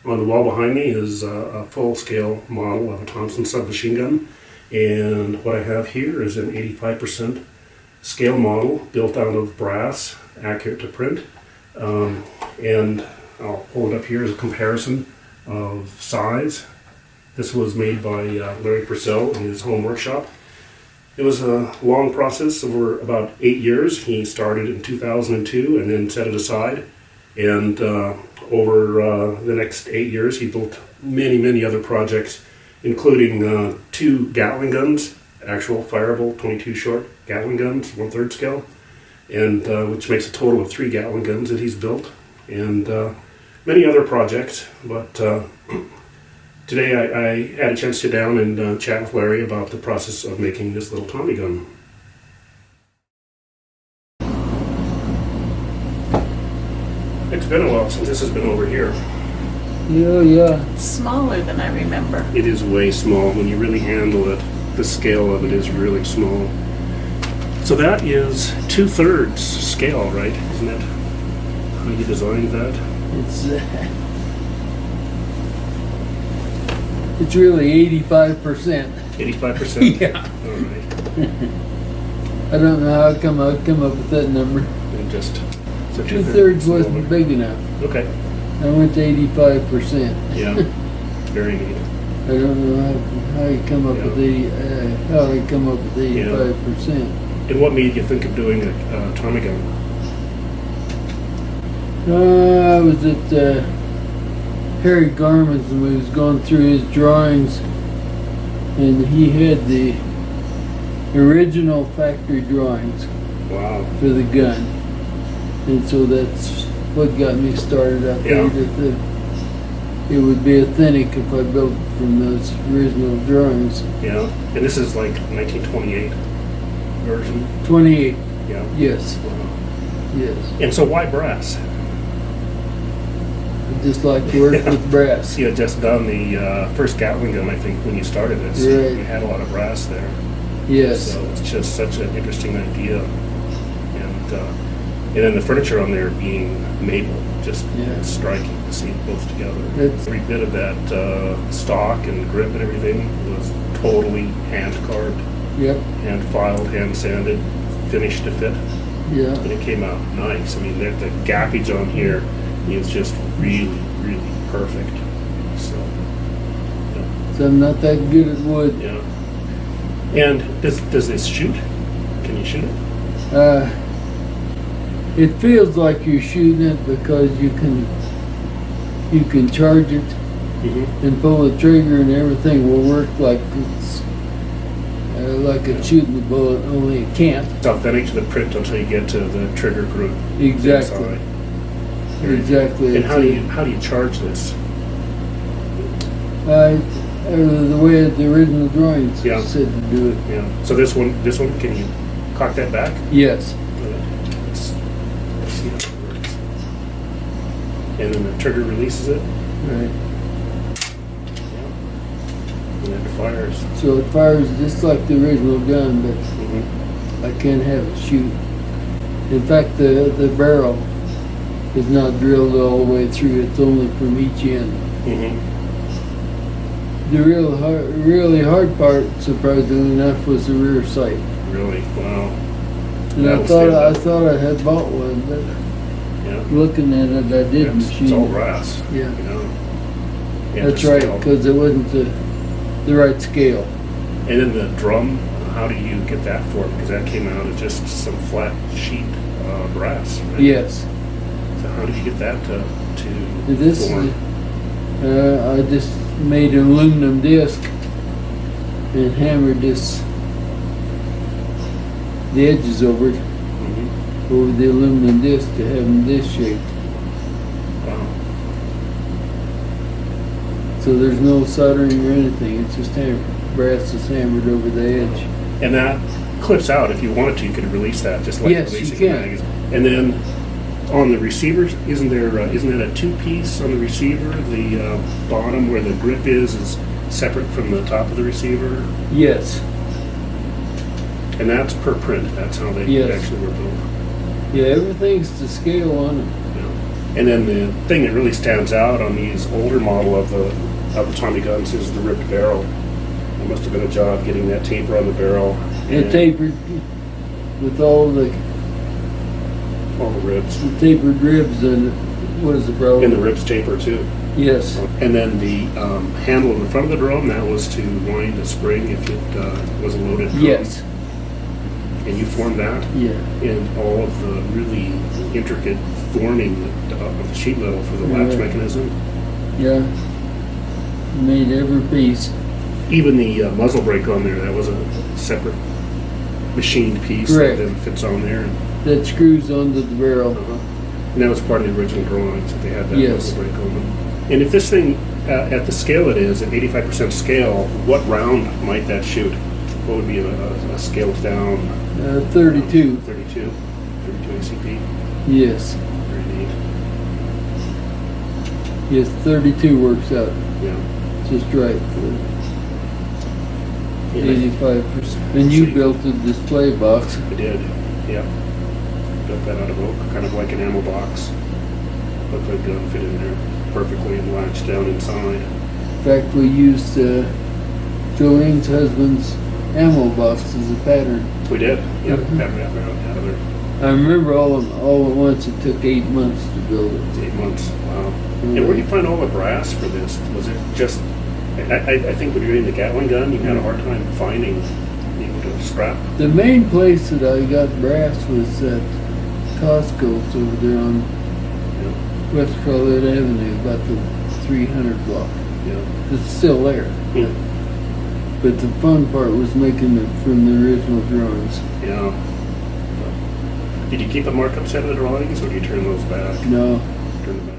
On the wall behind me is a full-scale model of a Thompson submachine gun, and what I have here is an 85% scale model built out of brass, accurate to print, and I'll hold it up here as a comparison of size. This was made by Larry Purcell in his home workshop. It was a long process over about 8 years. He started in 2002 and then set it aside. And over the next 8 years, he built many other projects, including 2 Gatling guns, actual fireable 22 short Gatling guns, 1/3 scale, and which makes a total of 3 Gatling guns that he's built, and many other projects. But today I had a chance to sit down and chat with Larry about the process of making this little Tommy gun. It's been a while since this has been over here. Yeah. It's smaller than I remember. It is way small. When you really handle it, the scale of it is really small. So that is 2/3 scale, right? Isn't that how you designed that? It's really 85%. 85%? Yeah. All right. I don't know how I come up with that number. And just so 2/3 wasn't smaller. big enough. Okay. I went to 85%. Yeah. Very neat. I don't know how you come up with how you come up with 85%. And what made you think of doing a Tommy gun? I was at Harry Garman's and we was going through his drawings, and he had the original factory drawings Wow. for the gun, and so that's what got me started. I figured that it would be authentic if I built from those original drawings. Yeah. And this is like 1928 version? 28. Yeah. Yes. Wow. Yes. And so why brass? I just like to work with brass. You had just done the first Gatling gun, I think, when you started this. Right. You had a lot of brass there. Yes. So it's just such an interesting idea. And then the furniture on there being maple, just striking to see it both together. Every bit of that stock and grip and everything was totally hand carved, Yep. hand filed, hand sanded, finished to fit. Yeah. And it came out nice. I mean, the gappage on here is just really perfect. So, So I'm not that good at wood. yeah. And does this shoot? Can you shoot it? It feels like you're shooting it because you can charge it and pull the trigger, and everything will work like it's shooting the bullet, only it can't. It's authentic to the print until you get to the trigger group. Exactly. Inside. Exactly. And how do you charge this? The way the original drawings said to do it. Yeah. So this one, can you cock that back? Yes. Let's see how it works. And then the trigger releases it. Right. And then it fires. So it fires just like the original gun, but I can't have it shoot. In fact, the barrel is not drilled all the way through. It's only from each end. The really hard part, surprisingly enough, was the rear sight. Really? Wow. And I thought I had bought one, but looking at it, I didn't. It's all brass. Yeah. You know? That's right, because it wasn't the right scale. And then the drum, how do you get that for? Because that came out as just some flat sheet brass. Right? Yes. So how did you get that to This form? I just made an aluminum disc and hammered the edges over it, over the aluminum disc to have them this shape. Wow. So there's no soldering or anything. It's just brass is hammered over the edge. And that clips out. If you wanted to, you could release that, just like releasing you can. a magazine. And then on the receiver, isn't that a two-piece on the receiver? The bottom where the grip is separate from the top of the receiver? Yes. And that's per print. That's how they actually were built. Yeah, everything's to scale on it. Yeah. And then the thing that really stands out on these older model of the Tommy guns is the ripped barrel. There must have been a job getting that taper on the barrel. It tapered with all the ribs. the tapered ribs and what is the problem? And the ribs taper too. Yes. And then the handle in the front of the drum, that was to wind the spring if it was a loaded drum. Yes. And you formed that? Yeah. And all of the really intricate forming of the sheet metal for the latch mechanism. Yeah. Made every piece. Even the muzzle brake on there, that was a separate machined piece. Correct. That then fits on there. That screws onto the barrel. And that was part of the original drawings, that they had that Yes. muzzle brake on them. And if this thing, at the scale it is, at 85% scale, what round might that shoot? What would be a scaled down? 32. 32 ACP. Yes. Very neat. Yes, 32 works out Yeah. just right for Yeah, 85%. And you built a display box. I did. Yeah. Built that out of oak, kind of like an ammo box. Looked like it fit in there perfectly and latched down inside. In fact, we used Jolene's husband's ammo box as a pattern. We did. Yeah. Mhm. Pattern out of there. I remember all at once it took 8 months to build it. 8 months. Wow. And where did you find all the brass for this? Was it just? I think when you're doing the Gatling gun, you had a hard time finding scrap. The main place that I got brass was at Costco's over there on West Charlotte Avenue, about the 300 block. Yeah. It's still there. Yeah. But the fun part was making it from the original drawings. Yeah. Did you keep a markup set of the drawings, or do you turn those back? No, Turn them back.